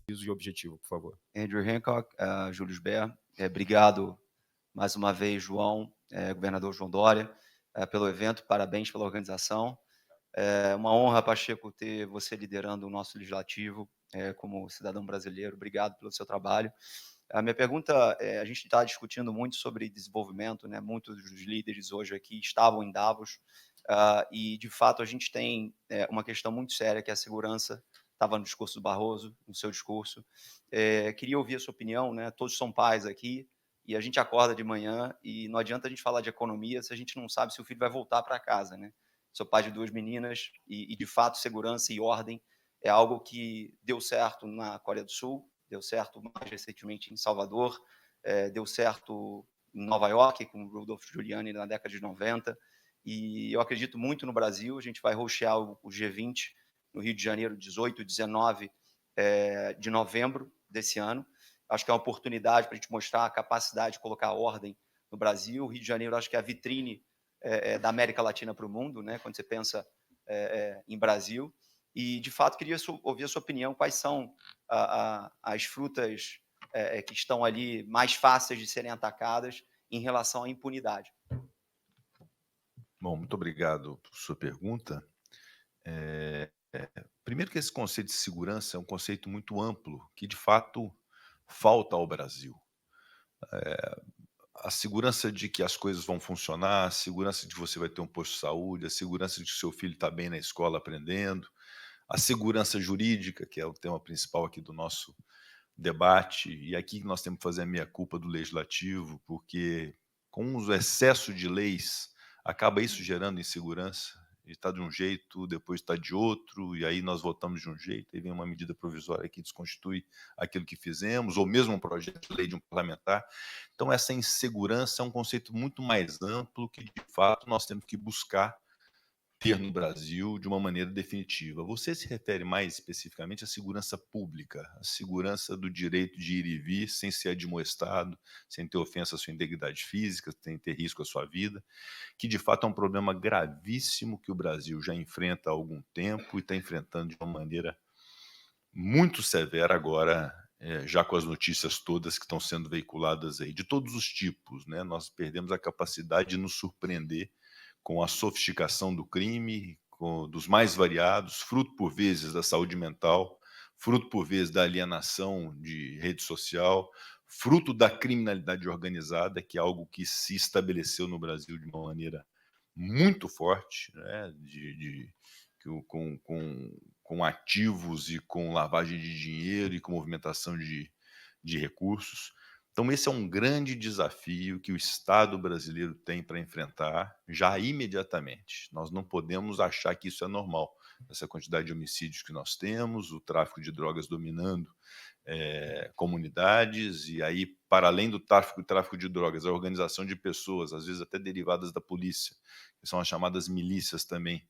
e objetivo, por favor. Andrew Hancock, Julius Baer, obrigado mais uma vez, João, governador João Dória, pelo evento, parabéns pela organização. É uma honra, Pacheco, ter você liderando o nosso legislativo, como cidadão brasileiro. Obrigado pelo seu trabalho. A minha pergunta é, a gente está discutindo muito sobre desenvolvimento, né? Muitos dos líderes hoje aqui estavam em Davos, e de fato a gente tem uma questão muito séria que é a segurança. Estava no discurso do Barroso, no seu discurso. Queria ouvir a sua opinião, né? Todos são pais aqui e a gente acorda de manhã e não adianta a gente falar de economia se a gente não sabe se o filho vai voltar para casa, né? Sou pai de duas meninas e de fato segurança e ordem é algo que deu certo na Coreia do Sul, deu certo mais recentemente em Salvador, deu certo em Nova York com o Rudolph Giuliani na década de 90, e eu acredito muito no Brasil. A gente vai hostear o G20 no Rio de Janeiro, 18 e 19 de novembro desse ano. Acho que é uma oportunidade para a gente mostrar a capacidade de colocar ordem no Brasil. O Rio de Janeiro acho que é a vitrine da América Latina para o mundo, né, quando você pensa em Brasil. E, de fato, queria ouvir a sua opinião. Quais são as frutas que estão ali mais fáceis de serem atacadas em relação à impunidade? Bom, muito obrigado por sua pergunta. Primeiro que esse conceito de segurança é um conceito muito amplo, que de fato falta ao Brasil. A segurança de que as coisas vão funcionar, a segurança de que você vai ter um posto de saúde, a segurança de que seu filho está bem na escola aprendendo, a segurança jurídica, que é o tema principal aqui do nosso debate, e aqui nós temos que fazer a meia-culpa do legislativo, porque com o excesso de leis, acaba isso gerando insegurança, e está de um jeito, depois está de outro, e aí nós votamos de um jeito, aí vem uma medida provisória que desconstitui aquilo que fizemos, ou mesmo um projeto de lei de um parlamentar. Então essa insegurança é um conceito muito mais amplo que, de fato, nós temos que buscar ter no Brasil de uma maneira definitiva. Você se refere mais especificamente à segurança pública, à segurança do direito de ir e vir sem ser admoestado, sem ter ofensa à sua integridade física, sem ter risco à sua vida, que de fato é um problema gravíssimo que o Brasil já enfrenta há algum tempo e está enfrentando de uma maneira muito severa agora, já com as notícias todas que estão sendo veiculadas aí, de todos os tipos, né? Nós perdemos a capacidade de nos surpreender com a sofisticação do crime, dos mais variados, fruto por vezes da saúde mental, fruto por vezes da alienação de rede social, fruto da criminalidade organizada, que é algo que se estabeleceu no Brasil de uma maneira muito forte, né, com ativos e com lavagem de dinheiro e com movimentação de recursos. Então, esse é um grande desafio que o Estado brasileiro tem para enfrentar já imediatamente. Nós não podemos achar que isso é normal. Essa quantidade de homicídios que nós temos, o tráfico de drogas dominando comunidades, e aí, para além do tráfico de drogas, a organização de pessoas, às vezes até derivadas da polícia, que são as chamadas milícias também,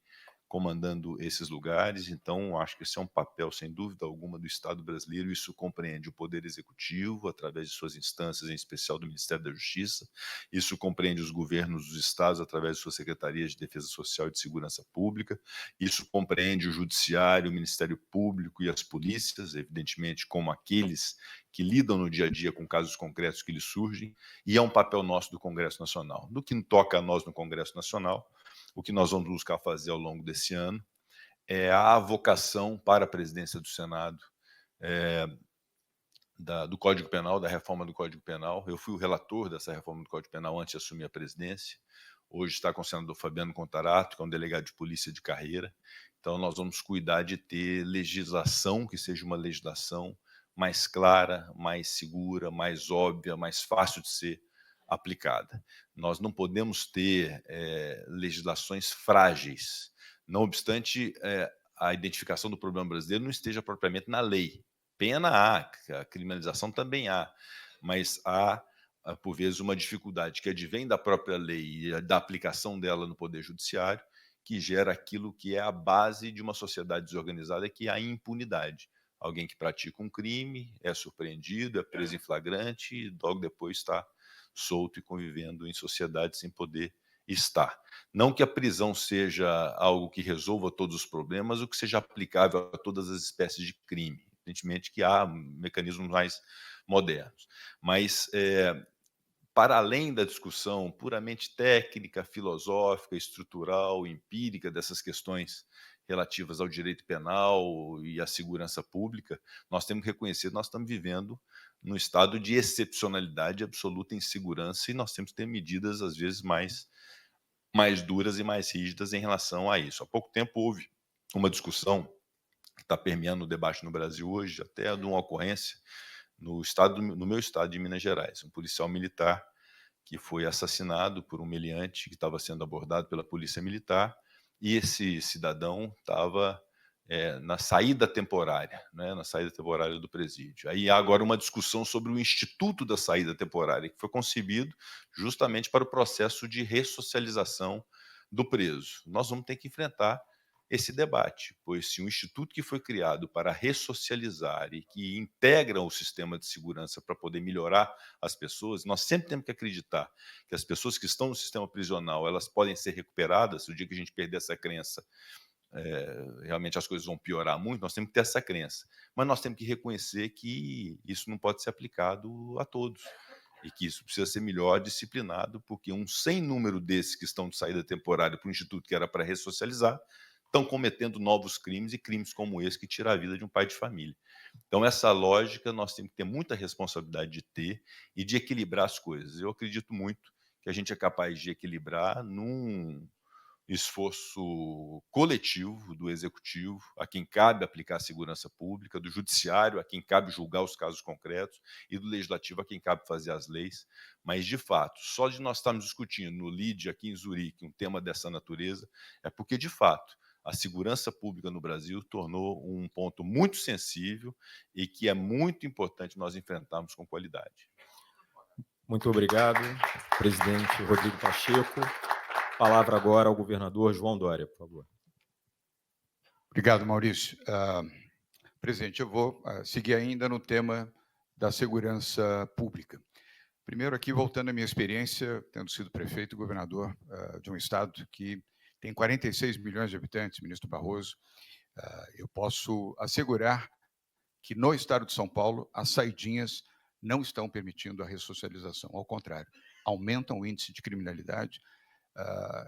comandando esses lugares. Então, acho que esse é um papel, sem dúvida alguma, do Estado brasileiro. Isso compreende o Poder Executivo, através de suas instâncias, em especial do Ministério da Justiça. Isso compreende os governos dos estados, através de suas secretarias de Defesa Social e de Segurança Pública. Isso compreende o Judiciário, o Ministério Público e as polícias, evidentemente, como aqueles que lidam no dia a dia com casos concretos que lhes surgem. E é um papel nosso do Congresso Nacional. No que toca a nós no Congresso Nacional, o que nós vamos buscar fazer ao longo desse ano é a avocação para a presidência do Senado do Código Penal, da reforma do Código Penal. Eu fui o relator dessa reforma do Código Penal antes de assumir a presidência. Hoje está com o senador Fabiano Contarato, que é um delegado de polícia de carreira. Então, nós vamos cuidar de ter legislação que seja uma legislação mais clara, mais segura, mais óbvia, mais fácil de ser aplicada. Nós não podemos ter legislações frágeis. Não obstante, a identificação do problema brasileiro não esteja propriamente na lei. Pena há, a criminalização também há, mas há, por vezes, uma dificuldade que advém da própria lei e da aplicação dela no Poder Judiciário, que gera aquilo que é a base de uma sociedade desorganizada, que é a impunidade. Alguém que pratica um crime, é surpreendido, é preso em flagrante e logo depois está solto e convivendo em sociedade sem poder estar. Não que a prisão seja algo que resolva todos os problemas ou que seja aplicável a todas as espécies de crime. evidentemente que há mecanismos mais modernos. Mas, para além da discussão puramente técnica, filosófica, estrutural, empírica dessas questões relativas ao direito penal e à segurança pública, nós temos que reconhecer que nós estamos vivendo num estado de excepcionalidade absoluta em segurança e nós temos que ter medidas, às vezes, mais duras e mais rígidas em relação a isso. Há pouco tempo houve uma discussão que está permeando o debate no Brasil hoje, até de uma ocorrência no meu estado de Minas Gerais. Um policial militar que foi assassinado por um meliante que estava sendo abordado pela polícia militar, e esse cidadão estava, na saída temporária, né, na saída temporária do presídio. Aí há agora uma discussão sobre o instituto da saída temporária, que foi concebido justamente para o processo de ressocialização do preso. Nós vamos ter que enfrentar esse debate, pois se um instituto que foi criado para ressocializar e que integra o sistema de segurança para poder melhorar as pessoas, nós sempre temos que acreditar que as pessoas que estão no sistema prisional, elas podem ser recuperadas. O dia que a gente perder essa crença, realmente as coisas vão piorar muito, nós temos que ter essa crença. Mas nós temos que reconhecer que isso não pode ser aplicado a todos e que isso precisa ser melhor disciplinado, porque um sem número desses que estão de saída temporária para o instituto que era para ressocializar, estão cometendo novos crimes e crimes como esse que tira a vida de um pai de família. Então essa lógica nós temos que ter muita responsabilidade de ter e de equilibrar as coisas. Eu acredito muito que a gente é capaz de equilibrar num esforço coletivo do executivo, a quem cabe aplicar a segurança pública, do judiciário, a quem cabe julgar os casos concretos, e do legislativo, a quem cabe fazer as leis. Mas, de fato, só de nós estarmos discutindo no LIDE, aqui em Zurique, um tema dessa natureza, é porque, de fato, a segurança pública no Brasil tornou um ponto muito sensível e que é muito importante nós enfrentarmos com qualidade. Muito obrigado, presidente Rodrigo Pacheco. Palavra agora ao governador João Dória, por favor. Obrigado, Maurício. Presidente, eu vou seguir ainda no tema da segurança pública. Primeiro aqui, voltando à minha experiência, tendo sido prefeito e governador de um estado que tem 46 milhões de habitantes, ministro Barroso, eu posso assegurar que no estado de São Paulo, as saidinhas não estão permitindo a ressocialização. Ao contrário, aumentam o índice de criminalidade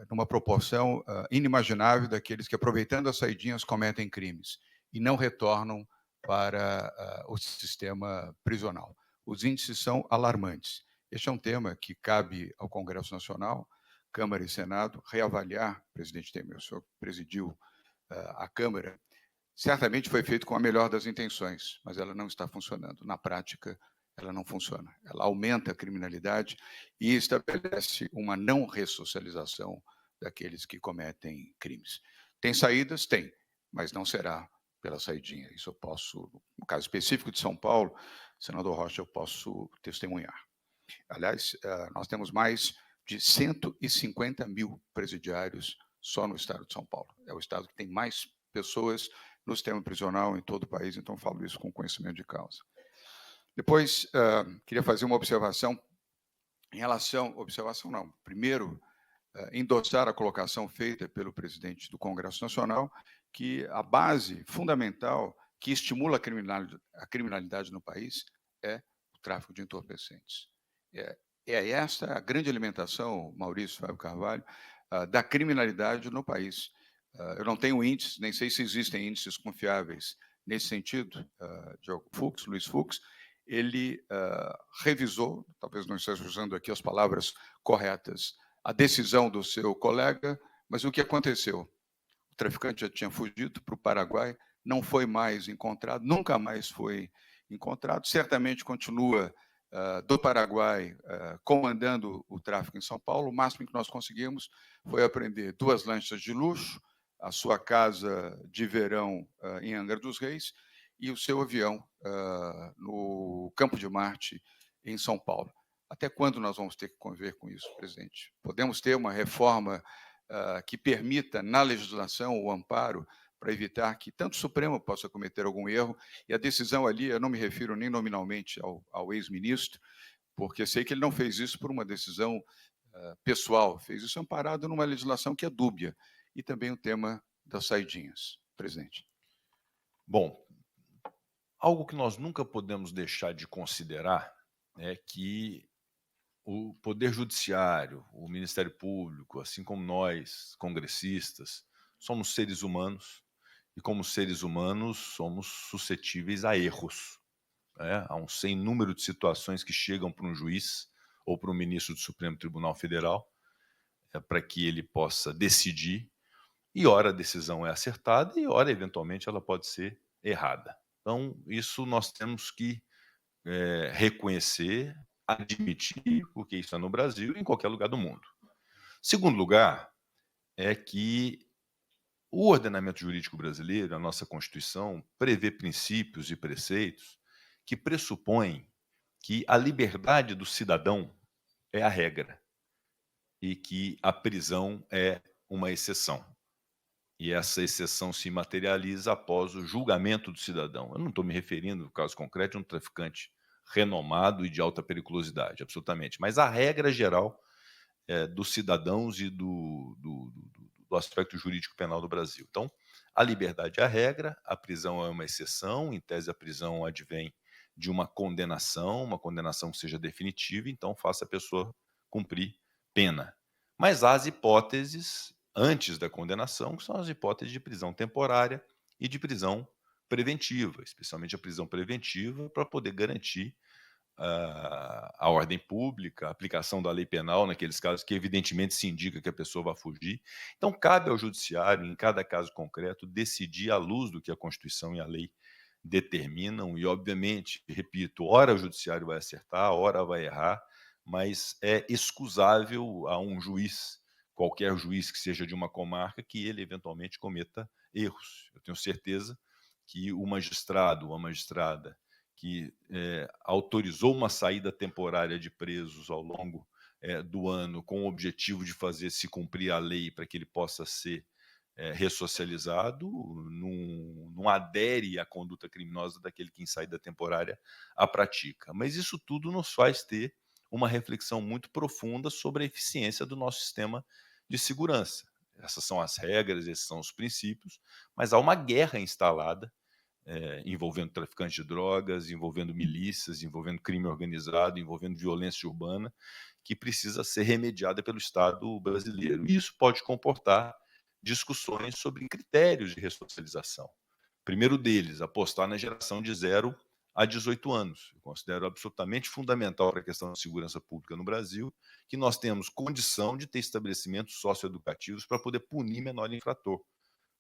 numa proporção inimaginável daqueles que, aproveitando as saidinhas, cometem crimes e não retornam para o sistema prisional. Os índices são alarmantes. Este é um tema que cabe ao Congresso Nacional, Câmara e Senado, reavaliar. Presidente Temer, o senhor presidiu a Câmara. Certamente foi feito com a melhor das intenções, mas ela não está funcionando. Na prática, ela não funciona. Ela aumenta a criminalidade e estabelece uma não ressocialização daqueles que cometem crimes. Tem saídas? Tem, mas não será pela saidinha. Isso eu posso, no caso específico de São Paulo, senador Rocha, eu posso testemunhar. Aliás, nós temos mais de 150 mil presidiários só no estado de São Paulo. É o estado que tem mais pessoas no sistema prisional em todo o país, então falo isso com conhecimento de causa. Depois, queria fazer uma observação em relação... Observação não. Primeiro, endossar a colocação feita pelo presidente do Congresso Nacional, que a base fundamental que estimula a criminalidade no país é o tráfico de entorpecentes. É esta a grande alimentação, Maurício Fábio Carvalho, da criminalidade no país. Eu não tenho índices, nem sei se existem índices confiáveis nesse sentido. Luiz Fux, ele revisou, talvez não esteja usando aqui as palavras corretas, a decisão do seu colega, mas o que aconteceu? O traficante já tinha fugido para o Paraguai, não foi mais encontrado, nunca mais foi encontrado, certamente continua do Paraguai comandando o tráfico em São Paulo. O máximo que nós conseguimos foi apreender 2 lanchas de luxo, a sua casa de verão em Angra dos Reis e o seu avião no Campo de Marte, em São Paulo. Até quando nós vamos ter que conviver com isso, presidente? Podemos ter uma reforma que permita, na legislação, o amparo para evitar que tanto o Supremo possa cometer algum erro, e a decisão ali, eu não me refiro nem nominalmente ao ex-ministro, porque sei que ele não fez isso por uma decisão pessoal, fez isso amparado numa legislação que é dúbia, e também o tema das saidinhas, presidente. Bom, Algo que nós nunca podemos deixar de considerar é que o Poder Judiciário, o Ministério Público, assim como nós, congressistas, somos seres humanos e, como seres humanos, somos suscetíveis a erros, né? Há um sem número de situações que chegam para um juiz ou para um ministro do Supremo Tribunal Federal para que ele possa decidir, e ora a decisão é acertada e ora, eventualmente, ela pode ser errada. Então, isso nós temos que reconhecer, admitir, porque isso é no Brasil e em qualquer lugar do mundo. Segundo lugar, é que o ordenamento jurídico brasileiro, a nossa Constituição, prevê princípios e preceitos que pressupõem que a liberdade do cidadão é a regra e que a prisão é uma exceção. E essa exceção se materializa após o julgamento do cidadão. Eu não estou me referindo, no caso concreto, a um traficante renomado e de alta periculosidade, absolutamente. Mas a regra geral dos cidadãos e do aspecto jurídico penal do Brasil. Então, a liberdade é a regra, a prisão é uma exceção, em tese a prisão advém de uma condenação que seja definitiva, então faça a pessoa cumprir pena. Mas há as hipóteses antes da condenação, que são as hipóteses de prisão temporária e de prisão preventiva, especialmente a prisão preventiva, para poder garantir a ordem pública, a aplicação da lei penal naqueles casos que evidentemente se indica que a pessoa vai fugir. Então, cabe ao judiciário, em cada caso concreto, decidir à luz do que a Constituição e a lei determinam e, obviamente, repito, ora o judiciário vai acertar, ora vai errar, mas é excusável a um juiz, qualquer juiz que seja de uma comarca, que ele eventualmente cometa erros. Eu tenho certeza que o magistrado ou a magistrada que autorizou uma saída temporária de presos ao longo do ano com o objetivo de fazer se cumprir a lei para que ele possa ser ressocializado, não adere à conduta criminosa daquele que em saída temporária a pratica. Mas isso tudo nos faz ter uma reflexão muito profunda sobre a eficiência do nosso sistema de segurança. Essas são as regras, esses são os princípios, mas há uma guerra instalada envolvendo traficantes de drogas, envolvendo milícias, envolvendo crime organizado, envolvendo violência urbana, que precisa ser remediada pelo Estado brasileiro. E isso pode comportar discussões sobre critérios de ressocialização. Primeiro deles, apostar na geração de 0 a 18 anos. Eu considero absolutamente fundamental para a questão de segurança pública no Brasil que nós temos condição de ter estabelecimentos socioeducativos para poder punir menor infrator.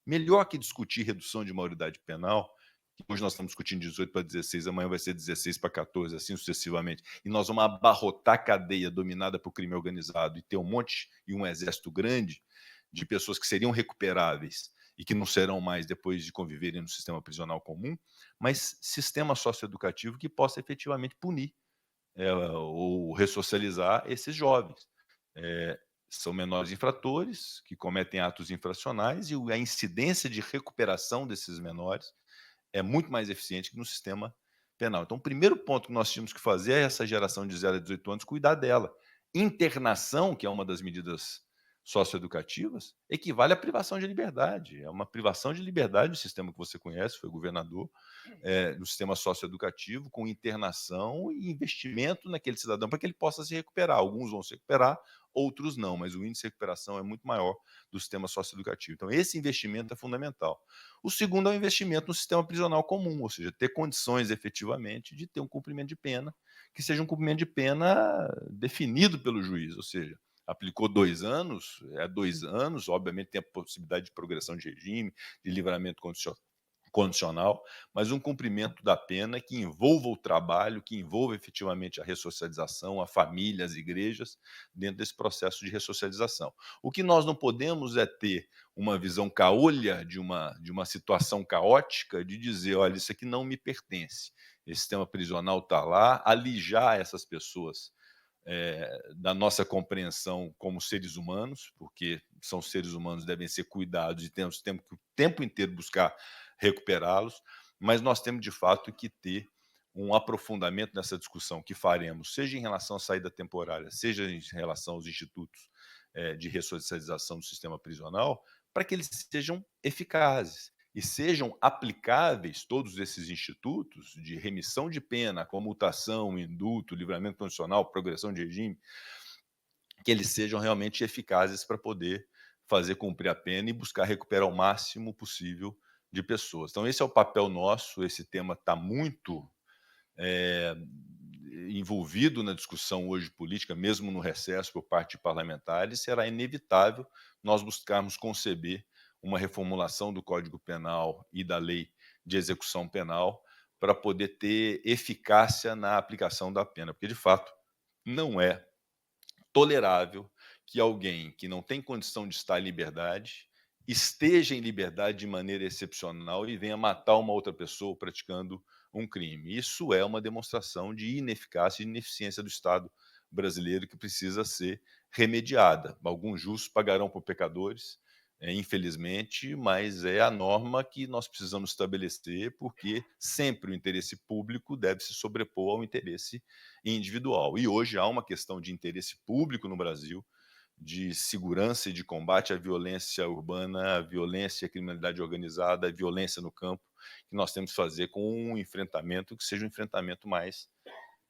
Melhor que discutir redução de maioridade penal, que hoje nós estamos discutindo 18 para 16, amanhã vai ser 16 para 14, assim sucessivamente, e nós vamos abarrotar a cadeia dominada por crime organizado e ter um monte e um exército grande de pessoas que seriam recuperáveis e que não serão mais depois de conviverem no sistema prisional comum, mas sistema socioeducativo que possa efetivamente punir ou ressocializar esses jovens. São menores infratores que cometem atos infracionais e a incidência de recuperação desses menores é muito mais eficiente que no sistema penal. Então, o primeiro ponto que nós tínhamos que fazer é essa geração de 0 a 18 anos cuidar dela. Internação, que é uma das medidas socioeducativas, equivale à privação de liberdade. É uma privação de liberdade no sistema que você conhece, foi governador, no sistema socioeducativo, com internação e investimento naquele cidadão para que ele possa se recuperar. Alguns vão se recuperar, outros não, mas o índice de recuperação é muito maior do sistema socioeducativo. Então, esse investimento é fundamental. O segundo é o investimento no sistema prisional comum, ou seja, ter condições efetivamente de ter um cumprimento de pena, que seja um cumprimento de pena definido pelo juiz, ou seja, aplicou 2 anos, 2 anos, obviamente tem a possibilidade de progressão de regime, de livramento condicional, mas um cumprimento da pena que envolva o trabalho, que envolva efetivamente a ressocialização, a família, as igrejas, dentro desse processo de ressocialização. O que nós não podemos é ter uma visão caolha de uma situação caótica, de dizer, olha, isso aqui não me pertence, esse sistema prisional está lá, alijar essas pessoas da nossa compreensão como seres humanos, porque são seres humanos, devem ser cuidados e temos que o tempo inteiro buscar recuperá-los, mas nós temos de fato que ter um aprofundamento nessa discussão que faremos, seja em relação à saída temporária, seja em relação aos institutos de ressocialização do sistema prisional, para que eles sejam eficazes. e sejam aplicáveis todos esses institutos de remissão de pena, comutação, indulto, livramento condicional, progressão de regime, que eles sejam realmente eficazes para poder fazer cumprir a pena e buscar recuperar o máximo possível de pessoas. Então esse é o papel nosso, esse tema está muito eh, envolvido na discussão hoje política, mesmo no recesso por parte de parlamentares, será inevitável nós buscarmos conceber uma reformulação do Código Penal e da Lei de Execução Penal para poder ter eficácia na aplicação da pena, porque de fato não é tolerável que alguém que não tem condição de estar em liberdade esteja em liberdade de maneira excepcional e venha matar uma outra pessoa praticando um crime. Isso é uma demonstração de ineficácia e ineficiência do Estado brasileiro que precisa ser remediada. Alguns justos pagarão por pecadores, infelizmente, mas é a norma que nós precisamos estabelecer, porque sempre o interesse público deve se sobrepor ao interesse individual. E hoje há uma questão de interesse público no Brasil, de segurança e de combate à violência urbana, à violência e à criminalidade organizada, à violência no campo, que nós temos que fazer com um enfrentamento que seja um enfrentamento mais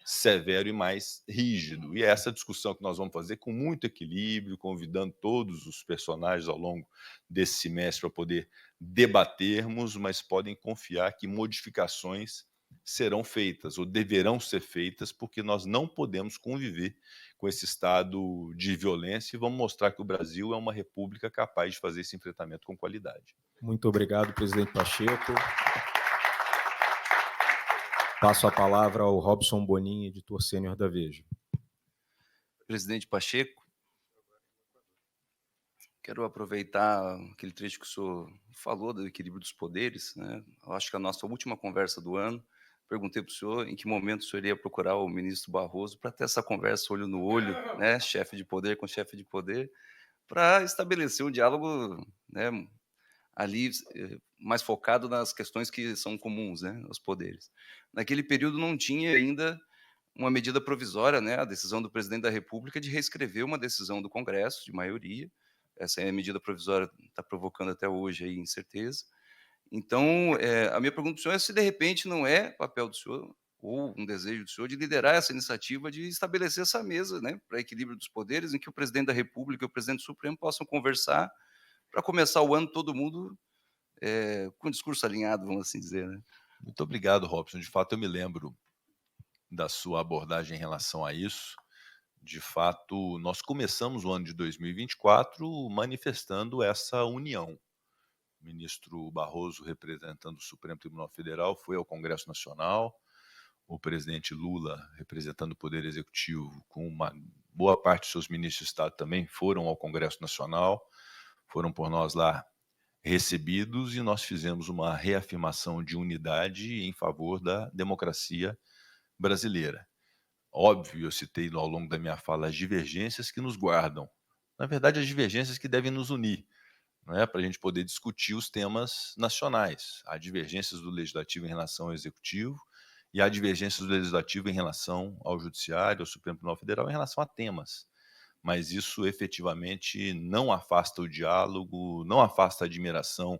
severo e mais rígido. E é essa discussão que nós vamos fazer com muito equilíbrio, convidando todos os personagens ao longo desse semestre para poder debatermos, mas podem confiar que modificações serão feitas ou deverão ser feitas, porque nós não podemos conviver com esse estado de violência e vamos mostrar que o Brasil é uma república capaz de fazer esse enfrentamento com qualidade. Muito obrigado, presidente Pacheco. Passo a palavra ao Robson Bonin, editor sênior da Veja. Presidente Pacheco, quero aproveitar aquele trecho que o senhor falou do equilíbrio dos poderes, né? Eu acho que a nossa última conversa do ano, perguntei para o senhor em que momento o senhor iria procurar o ministro Barroso para ter essa conversa olho no olho, né? Chefe de poder com chefe de poder, para estabelecer um diálogo, né, ali mais focado nas questões que são comuns, né, aos poderes. Naquele período não tinha ainda uma medida provisória, né, a decisão do presidente da República de reescrever uma decisão do Congresso, de maioria. Essa é a medida provisória, está provocando até hoje aí incerteza. Então, a minha pergunta para o senhor é se de repente não é papel do senhor ou um desejo do senhor de liderar essa iniciativa de estabelecer essa mesa, né, para equilíbrio dos poderes, em que o presidente da República e o presidente do Supremo possam conversar para começar o ano todo mundo com o discurso alinhado, vamos assim dizer, né? Muito obrigado, Robson. De fato, eu me lembro da sua abordagem em relação a isso. De fato, nós começamos o ano de 2024 manifestando essa união. O ministro Barroso, representando o Supremo Tribunal Federal, foi ao Congresso Nacional, o presidente Lula, representando o Poder Executivo, com uma boa parte dos seus ministros de Estado também foram ao Congresso Nacional, foram por nós lá recebidos e nós fizemos uma reafirmação de unidade em favor da democracia brasileira. Óbvio, eu citei ao longo da minha fala as divergências que nos guardam. Na verdade, as divergências que devem nos unir, não é? Para a gente poder discutir os temas nacionais. Há divergências do Legislativo em relação ao Executivo e há divergências do Legislativo em relação ao Judiciário, ao Supremo Tribunal Federal, em relação a temas. Mas isso efetivamente não afasta o diálogo, não afasta a admiração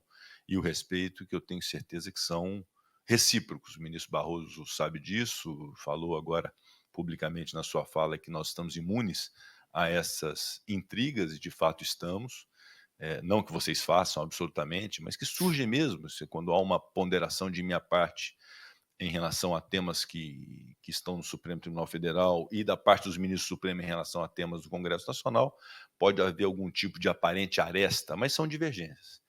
e o respeito, que eu tenho certeza que são recíprocos. O ministro Barroso sabe disso, falou agora publicamente na sua fala que nós estamos imunes a essas intrigas, e de fato estamos. Não que vocês façam absolutamente, mas que surgem mesmo, quando há uma ponderação de minha parte em relação a temas que estão no Supremo Tribunal Federal e da parte dos ministros do Supremo em relação a temas do Congresso Nacional, pode haver algum tipo de aparente aresta, mas são divergências.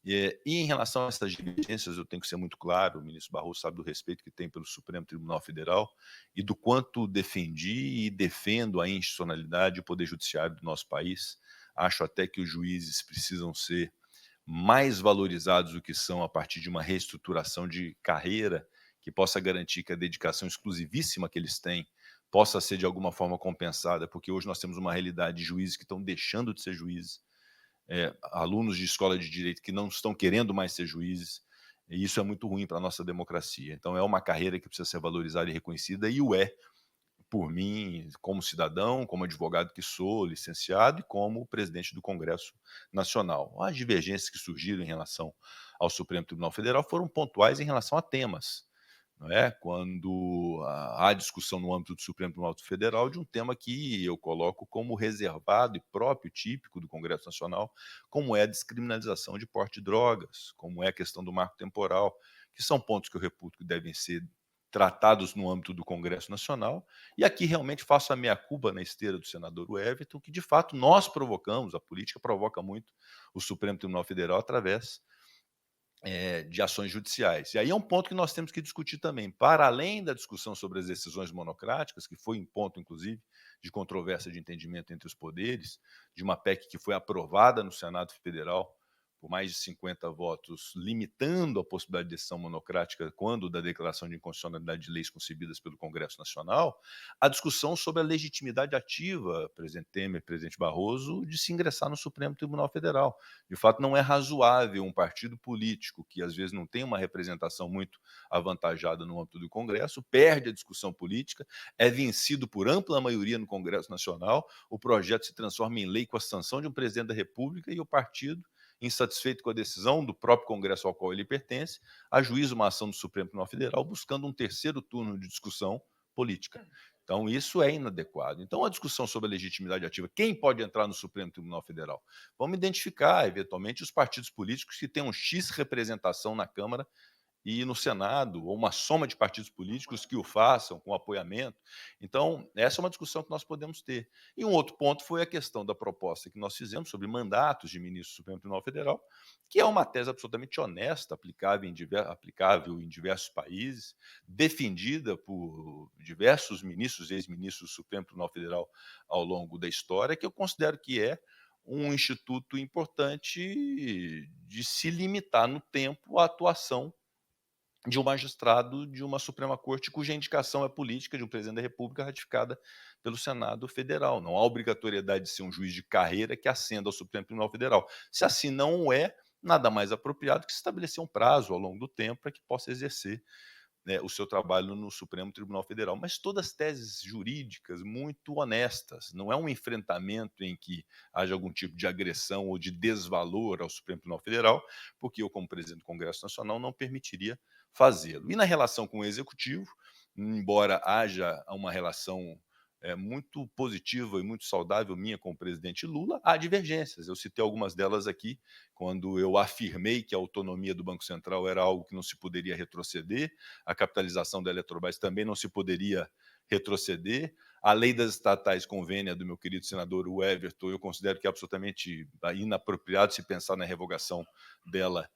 E em relação a essas divergências, eu tenho que ser muito claro, o ministro Barroso sabe do respeito que tem pelo Supremo Tribunal Federal e do quanto defendi e defendo a institucionalidade e o poder judiciário do nosso país. Acho até que os juízes precisam ser mais valorizados do que são a partir de uma reestruturação de carreira que possa garantir que a dedicação exclusivíssima que eles têm possa ser de alguma forma compensada, porque hoje nós temos uma realidade de juízes que estão deixando de ser juízes, alunos de escola de direito que não estão querendo mais ser juízes, e isso é muito ruim para a nossa democracia. Então é uma carreira que precisa ser valorizada e reconhecida, e o é por mim, como cidadão, como advogado que sou, licenciado, e como presidente do Congresso Nacional. As divergências que surgiram em relação ao Supremo Tribunal Federal foram pontuais em relação a temas, não é? Quando há discussão no âmbito do Supremo Tribunal Federal de um tema que eu coloco como reservado e próprio, típico do Congresso Nacional, como é a descriminalização de porte de drogas, como é a questão do marco temporal, que são pontos que eu reputo que devem ser tratados no âmbito do Congresso Nacional, e aqui realmente faço a meia-culpa na esteira do senador Everton, que de fato nós provocamos, a política provoca muito o Supremo Tribunal Federal através de ações judiciais. E aí é um ponto que nós temos que discutir também, para além da discussão sobre as decisões monocráticas, que foi um ponto, inclusive, de controvérsia de entendimento entre os poderes, de uma PEC que foi aprovada no Senado Federal por mais de 50 votos, limitando a possibilidade de decisão monocrática quando da declaração de inconstitucionalidade de leis concebidas pelo Congresso Nacional, a discussão sobre a legitimidade ativa, presidente Temer, presidente Barroso, de se ingressar no Supremo Tribunal Federal. De fato, não é razoável um partido político que, às vezes, não tem uma representação muito avantajada no âmbito do Congresso, perde a discussão política, é vencido por ampla maioria no Congresso Nacional, o projeto se transforma em lei com a sanção de um presidente da República e o partido, insatisfeito com a decisão do próprio Congresso ao qual ele pertence, ajuiza uma ação do Supremo Tribunal Federal buscando um terceiro turno de discussão política. Então, isso é inadequado. Então, a discussão sobre a legitimidade ativa, quem pode entrar no Supremo Tribunal Federal? Vamos identificar, eventualmente, os partidos políticos que têm um X representação na Câmara e no Senado, ou uma soma de partidos políticos que o façam com apoiamento. Então, essa é uma discussão que nós podemos ter. E um outro ponto foi a questão da proposta que nós fizemos sobre mandatos de ministros do Supremo Tribunal Federal, que é uma tese absolutamente honesta, aplicável em diversos países, defendida por diversos ministros e ex-ministros do Supremo Tribunal Federal ao longo da história, que eu considero que é um instituto importante de se limitar no tempo à atuação de um magistrado de uma Suprema Corte cuja indicação é política de um presidente da República ratificada pelo Senado Federal. Não há obrigatoriedade de ser um juiz de carreira que ascenda ao Supremo Tribunal Federal. Se assim não é, nada mais apropriado que se estabelecer um prazo ao longo do tempo para que possa exercer, né, o seu trabalho no Supremo Tribunal Federal. Mas todas teses jurídicas muito honestas. Não é um enfrentamento em que haja algum tipo de agressão ou de desvalor ao Supremo Tribunal Federal, porque eu, como presidente do Congresso Nacional, não permitiria fazê-lo. E na relação com o Executivo, embora haja uma relação muito positiva e muito saudável minha com o presidente Lula, há divergências. Eu citei algumas delas aqui, quando eu afirmei que a autonomia do Banco Central era algo que não se poderia retroceder, a capitalização da Eletrobras também não se poderia retroceder, a lei das estatais convênia do meu querido senador Everton, eu considero que é absolutamente inapropriado se pensar na revogação dela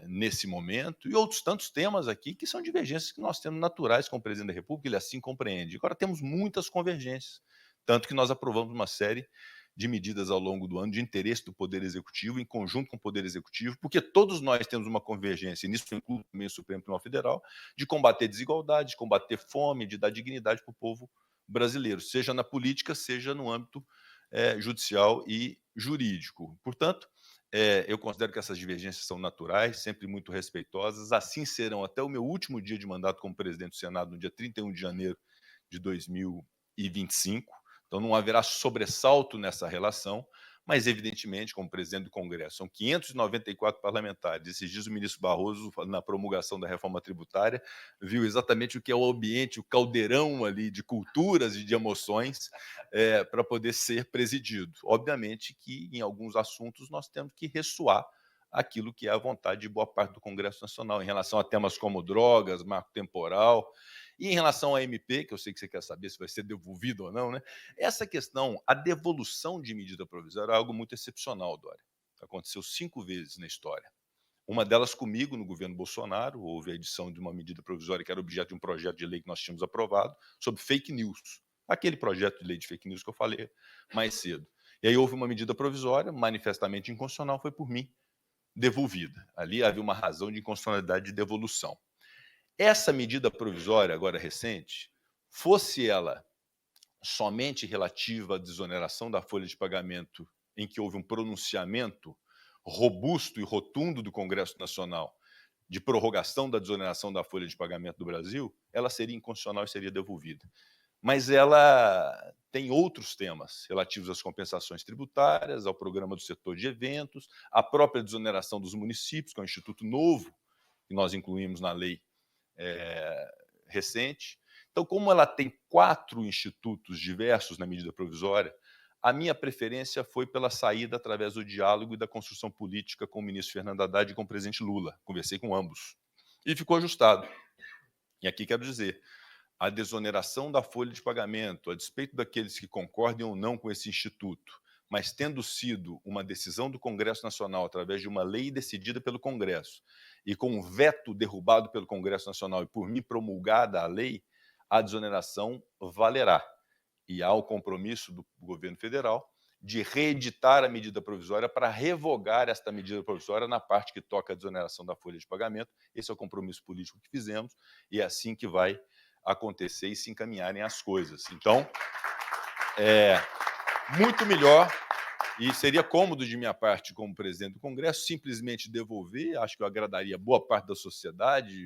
nesse momento, e outros tantos temas aqui que são divergências que nós temos naturais com o presidente da República, ele assim compreende. Agora temos muitas convergências, tanto que nós aprovamos uma série de medidas ao longo do ano de interesse do Poder Executivo, em conjunto com o Poder Executivo, porque todos nós temos uma convergência, e nisso inclui também o Supremo Tribunal Federal, de combater desigualdade, de combater fome, de dar dignidade para o povo brasileiro, seja na política, seja no âmbito judicial e jurídico. Portanto, eu considero que essas divergências são naturais, sempre muito respeitosas, assim serão até o meu último dia de mandato como presidente do Senado, no dia 31 de janeiro de 2025. Então, não haverá sobressalto nessa relação, mas, evidentemente, como presidente do Congresso, são 594 parlamentares. Esses dias o ministro Barroso, na promulgação da reforma tributária, viu exatamente o que é o ambiente, o caldeirão ali de culturas e de emoções para poder ser presidido. Obviamente que, em alguns assuntos, nós temos que ressoar aquilo que é a vontade de boa parte do Congresso Nacional, em relação a temas como drogas, marco temporal, e em relação à MP, que eu sei que você quer saber se vai ser devolvido ou não, né? Essa questão, a devolução de medida provisória é algo muito excepcional, Dória. Aconteceu 5 vezes na história. Uma delas comigo, no governo Bolsonaro, houve a edição de uma medida provisória que era objeto de um projeto de lei que nós tínhamos aprovado, sobre fake news. Aquele projeto de lei de fake news que eu falei mais cedo. E aí houve uma medida provisória, manifestamente inconstitucional, foi por mim devolvida. Ali havia uma razão de inconstitucionalidade de devolução. Essa medida provisória, agora recente, fosse ela somente relativa à desoneração da folha de pagamento, em que houve um pronunciamento robusto e rotundo do Congresso Nacional de prorrogação da desoneração da folha de pagamento do Brasil, ela seria inconstitucional e seria devolvida. mas ela tem outros temas relativos às compensações tributárias, ao programa do setor de eventos, à própria desoneração dos municípios, que é um instituto novo que nós incluímos na lei recente. Então, como ela tem 4 institutos diversos na medida provisória, a minha preferência foi pela saída através do diálogo e da construção política com o ministro Fernando Haddad e com o presidente Lula. Conversei com ambos. E ficou ajustado. E aqui quero dizer, a desoneração da folha de pagamento, a despeito daqueles que concordem ou não com esse instituto, mas tendo sido uma decisão do Congresso Nacional através de uma lei decidida pelo Congresso e com um veto derrubado pelo Congresso Nacional e por mim promulgada a lei, a desoneração valerá. E há o compromisso do governo federal de reeditar a medida provisória para revogar esta medida provisória na parte que toca a desoneração da folha de pagamento. Esse é o compromisso político que fizemos e é assim que vai acontecer e se encaminharem as coisas. Então, muito melhor, e seria cômodo de minha parte, como presidente do Congresso, simplesmente devolver, acho que eu agradaria boa parte da sociedade,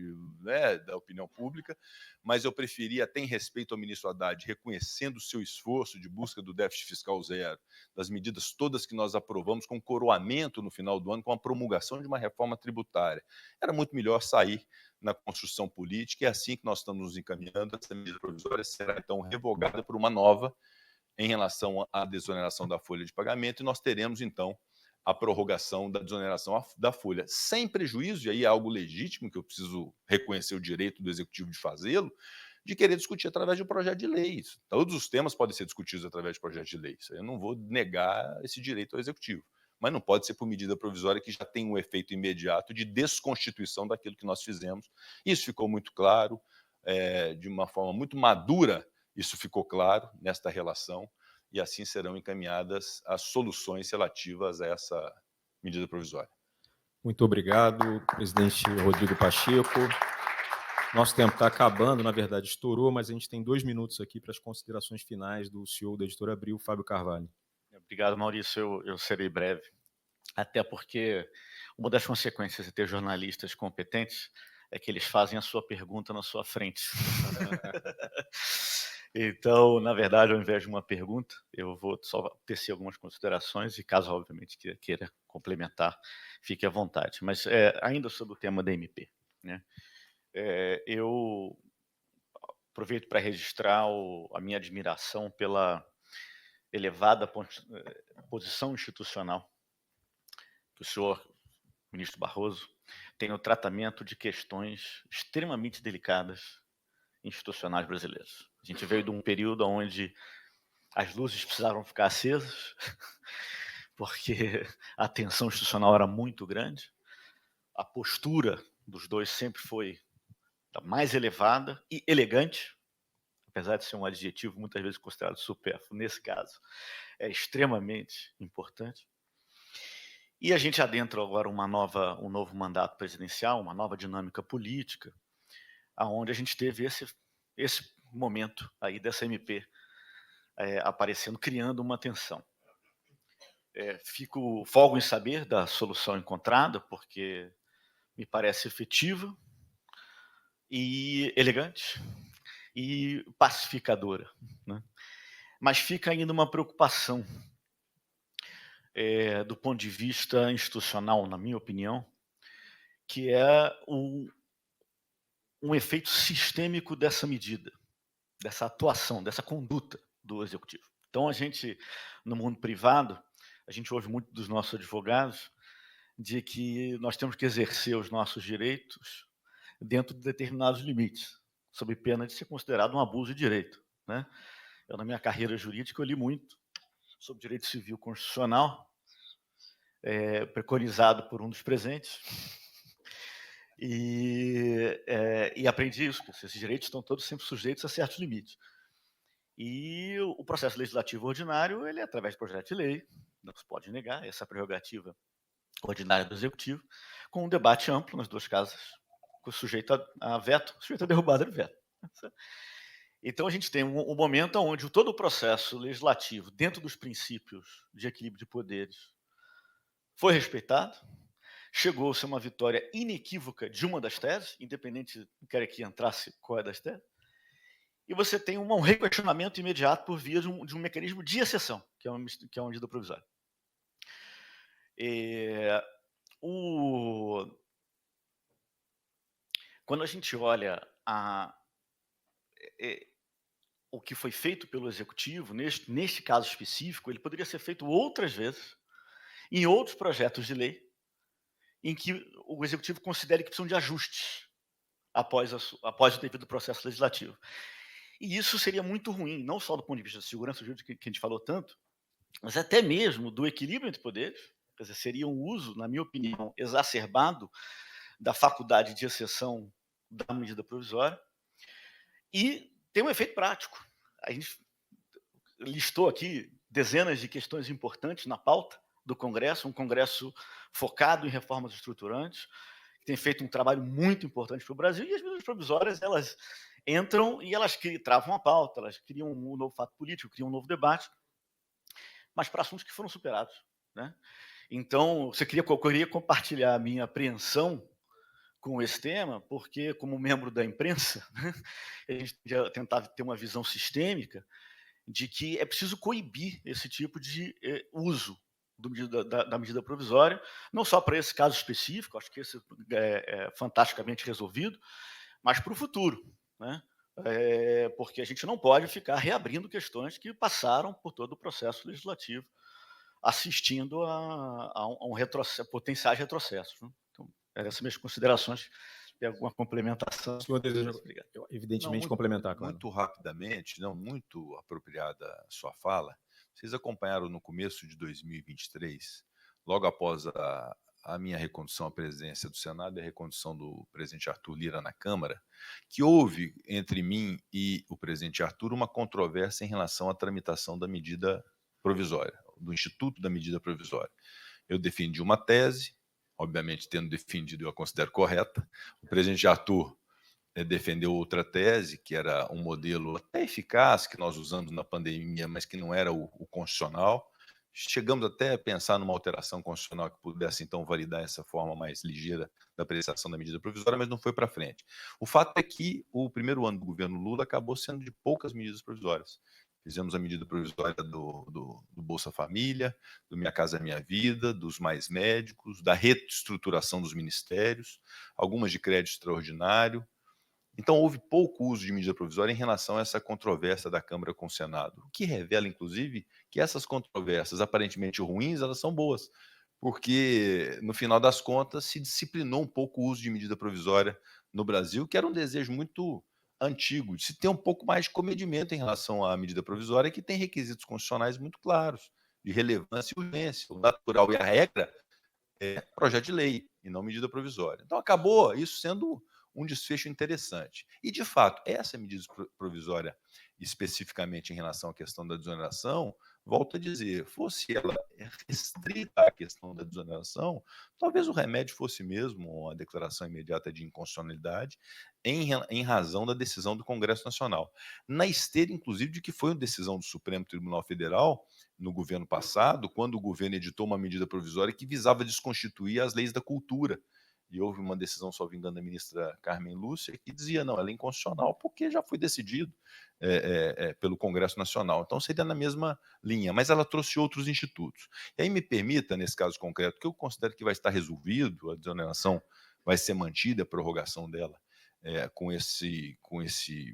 né, da opinião pública, mas eu preferia, até em respeito ao ministro Haddad, reconhecendo o seu esforço de busca do déficit fiscal zero, das medidas todas que nós aprovamos com coroamento no final do ano, com a promulgação de uma reforma tributária. Era muito melhor sair na construção política, e é assim que nós estamos nos encaminhando. Essa medida provisória será, então, revogada por uma nova em relação à desoneração da folha de pagamento, e nós teremos, então, a prorrogação da desoneração da folha, sem prejuízo, e aí é algo legítimo, que eu preciso reconhecer o direito do Executivo de fazê-lo, de querer discutir através de um projeto de lei. Todos os temas podem ser discutidos através de projeto de lei. Eu não vou negar esse direito ao Executivo, mas não pode ser por medida provisória que já tem um efeito imediato de desconstituição daquilo que nós fizemos. Isso ficou muito claro, de uma forma muito madura. Isso ficou claro nesta relação e assim serão encaminhadas as soluções relativas a essa medida provisória. Muito obrigado, presidente Rodrigo Pacheco. Nosso tempo está acabando, na verdade estourou, mas a gente tem 2 minutos aqui para as considerações finais do CEO da Editora Abril, Fábio Carvalho. Obrigado, Maurício. Eu serei breve, até porque uma das consequências de ter jornalistas competentes é que eles fazem a sua pergunta na sua frente. Então, na verdade, ao invés de uma pergunta, eu vou só tecer algumas considerações e, caso, obviamente, queira complementar, fique à vontade. Mas, ainda sobre o tema da MP, né? Eu aproveito para registrar a minha admiração pela elevada posição institucional que o senhor, ministro Barroso, tem no tratamento de questões extremamente delicadas institucionais brasileiros. A gente veio de um período onde as luzes precisavam ficar acesas, porque a tensão institucional era muito grande, a postura dos dois sempre foi mais elevada e elegante, apesar de ser um adjetivo muitas vezes considerado supérfluo, nesse caso é extremamente importante. E a gente adentra agora um novo mandato presidencial, uma nova dinâmica política, aonde a gente teve esse momento aí dessa MP aparecendo, criando uma tensão. Folgo em saber da solução encontrada, porque me parece efetiva e elegante e pacificadora, né? Mas fica ainda uma preocupação do ponto de vista institucional, na minha opinião, que é um efeito sistêmico dessa medida, dessa atuação, dessa conduta do Executivo. Então, a gente, no mundo privado, a gente ouve muito dos nossos advogados de que nós temos que exercer os nossos direitos dentro de determinados limites, sob pena de ser considerado um abuso de direito, né? Eu, na minha carreira jurídica, eu li muito sobre direito civil constitucional, preconizado por um dos presentes, e aprendi isso, que esses direitos estão todos sempre sujeitos a certos limites. E o processo legislativo ordinário, ele é através de projeto de lei, não se pode negar essa prerrogativa ordinária do Executivo, com um debate amplo nas duas casas, sujeito a veto, sujeito a derrubada de veto. Então, a gente tem um momento onde todo o processo legislativo, dentro dos princípios de equilíbrio de poderes, foi respeitado, chegou-se a uma vitória inequívoca de uma das teses, independente, não quero que entrasse qual é das teses, e você tem um requestionamento imediato por via de um mecanismo de exceção, que é uma medida provisória. Quando a gente olha o que foi feito pelo Executivo, neste caso específico, ele poderia ser feito outras vezes, em outros projetos de lei, em que o Executivo considere que precisam de ajustes após o devido processo legislativo. E isso seria muito ruim, não só do ponto de vista da segurança jurídica, que a gente falou tanto, mas até mesmo do equilíbrio entre poderes. Quer dizer, seria um uso, na minha opinião, exacerbado da faculdade de exceção da medida provisória, e tem um efeito prático. A gente listou aqui dezenas de questões importantes na pauta do Congresso, um Congresso focado em reformas estruturantes, que tem feito um trabalho muito importante para o Brasil, e as medidas provisórias, elas entram e elas travam a pauta, elas criam um novo fato político, criam um novo debate, mas para assuntos que foram superados, né? Então, eu queria compartilhar a minha apreensão com esse tema, porque, como membro da imprensa, né, a gente já tentava ter uma visão sistêmica de que é preciso coibir esse tipo de uso da medida provisória, não só para esse caso específico, acho que esse é fantasticamente resolvido, mas para o futuro, né? Porque a gente não pode ficar reabrindo questões que passaram por todo o processo legislativo, assistindo a potenciais retrocessos. Né? Então, essas minhas considerações. Tem alguma complementação? O senhor deseja, evidentemente, complementar, claro. Muito rapidamente, não muito apropriada a sua fala. Vocês acompanharam no começo de 2023, logo após a minha recondução à presidência do Senado e a recondução do presidente Arthur Lira na Câmara, que houve entre mim e o presidente Arthur uma controvérsia em relação à tramitação da medida provisória, do Instituto da Medida Provisória. Eu defendi uma tese, obviamente tendo defendido eu a considero correta. O presidente Arthur defendeu outra tese, que era um modelo até eficaz que nós usamos na pandemia, mas que não era o constitucional. Chegamos até a pensar numa alteração constitucional que pudesse, então, validar essa forma mais ligeira da apreciação da medida provisória, mas não foi para frente. O fato é que o primeiro ano do governo Lula acabou sendo de poucas medidas provisórias. Fizemos a medida provisória do Bolsa Família, do Minha Casa Minha Vida, dos Mais Médicos, da reestruturação dos ministérios, algumas de crédito extraordinário. Então, houve pouco uso de medida provisória em relação a essa controvérsia da Câmara com o Senado, o que revela, inclusive, que essas controvérsias aparentemente ruins, elas são boas, porque, no final das contas, se disciplinou um pouco o uso de medida provisória no Brasil, que era um desejo muito antigo, de se ter um pouco mais de comedimento em relação à medida provisória, que tem requisitos constitucionais muito claros, de relevância e urgência. O natural e a regra é projeto de lei, e não medida provisória. Então, acabou isso sendo um desfecho interessante. E, de fato, essa medida provisória, especificamente em relação à questão da desoneração, volto a dizer, fosse ela restrita à questão da desoneração, talvez o remédio fosse mesmo a declaração imediata de inconstitucionalidade em razão da decisão do Congresso Nacional. Na esteira, inclusive, de que foi uma decisão do Supremo Tribunal Federal, no governo passado, quando o governo editou uma medida provisória que visava desconstituir as leis da cultura. E houve uma decisão, salvo engano, da ministra Carmen Lúcia, que dizia, não, ela é inconstitucional porque já foi decidido pelo Congresso Nacional. Então, seria na mesma linha, mas ela trouxe outros institutos. E aí me permita, nesse caso concreto, que eu considero que vai estar resolvido, a desoneração vai ser mantida, a prorrogação dela, com esse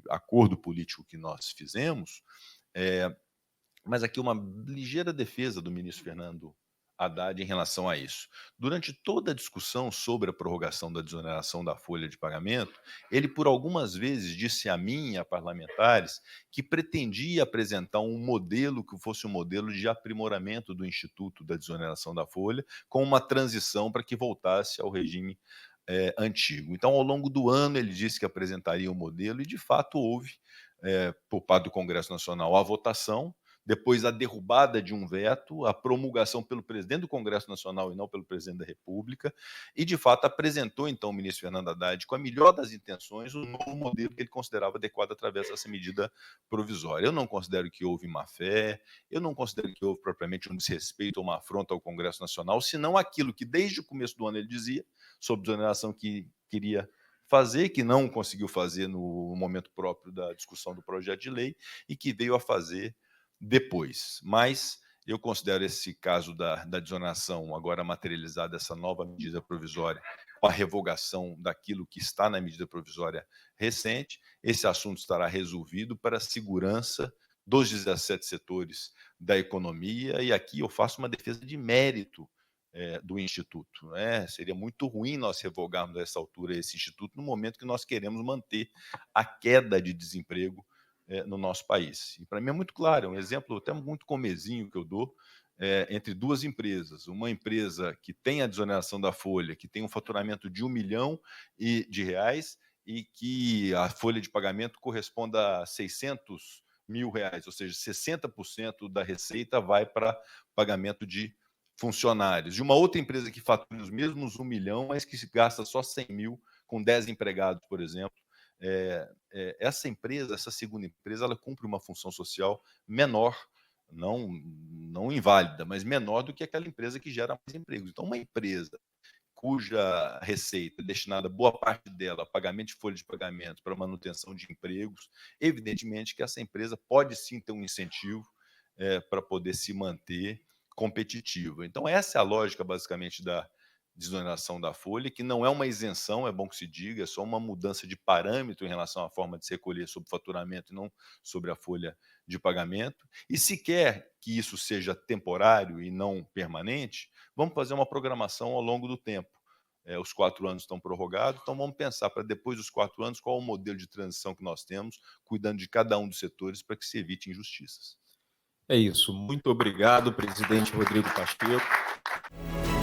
acordo político que nós fizemos, mas aqui uma ligeira defesa do ministro Fernando Haddad em relação a isso. Durante toda a discussão sobre a prorrogação da desoneração da folha de pagamento, ele por algumas vezes disse a mim e a parlamentares que pretendia apresentar um modelo que fosse um modelo de aprimoramento do Instituto da Desoneração da Folha, com uma transição para que voltasse ao regime antigo. Então, ao longo do ano, ele disse que apresentaria um modelo e, de fato, houve, por parte do Congresso Nacional, a votação, depois a derrubada de um veto, a promulgação pelo presidente do Congresso Nacional e não pelo presidente da República, e de fato apresentou então o ministro Fernando Haddad, com a melhor das intenções, um novo modelo que ele considerava adequado através dessa medida provisória. Eu não considero que houve má-fé, eu não considero que houve propriamente um desrespeito ou uma afronta ao Congresso Nacional, senão aquilo que desde o começo do ano ele dizia, sobre desoneração que queria fazer, que não conseguiu fazer no momento próprio da discussão do projeto de lei e que veio a fazer depois. Mas eu considero esse caso da desoneração agora materializada, essa nova medida provisória, com a revogação daquilo que está na medida provisória recente, esse assunto estará resolvido para a segurança dos 17 setores da economia, e aqui eu faço uma defesa de mérito do Instituto. Seria muito ruim nós revogarmos a essa altura esse Instituto no momento que nós queremos manter a queda de desemprego no nosso país. E para mim é muito claro, é um exemplo até muito comezinho que eu dou, entre duas empresas. Uma empresa que tem a desoneração da folha, que tem um faturamento de R$1 milhão de reais e que a folha de pagamento corresponda a R$600 mil, ou seja, 60% da receita vai para pagamento de funcionários. De uma outra empresa que fatura os mesmos 1 milhão, mas que gasta só 100 mil com 10 empregados, por exemplo. Essa empresa, essa segunda empresa, ela cumpre uma função social menor, não inválida, mas menor do que aquela empresa que gera mais empregos. Então, uma empresa cuja receita é destinada, boa parte dela, a pagamento de folha de pagamento para manutenção de empregos, evidentemente que essa empresa pode sim ter um incentivo para poder se manter competitiva. Então, essa é a lógica, basicamente, da desoneração da folha, que não é uma isenção, é bom que se diga, é só uma mudança de parâmetro em relação à forma de se recolher sobre o faturamento e não sobre a folha de pagamento. E se quer que isso seja temporário e não permanente, vamos fazer uma programação ao longo do tempo. Os 4 anos estão prorrogados, então vamos pensar para depois dos 4 anos qual é o modelo de transição que nós temos, cuidando de cada um dos setores para que se evite injustiças. É isso. Muito obrigado, presidente Rodrigo Pacheco.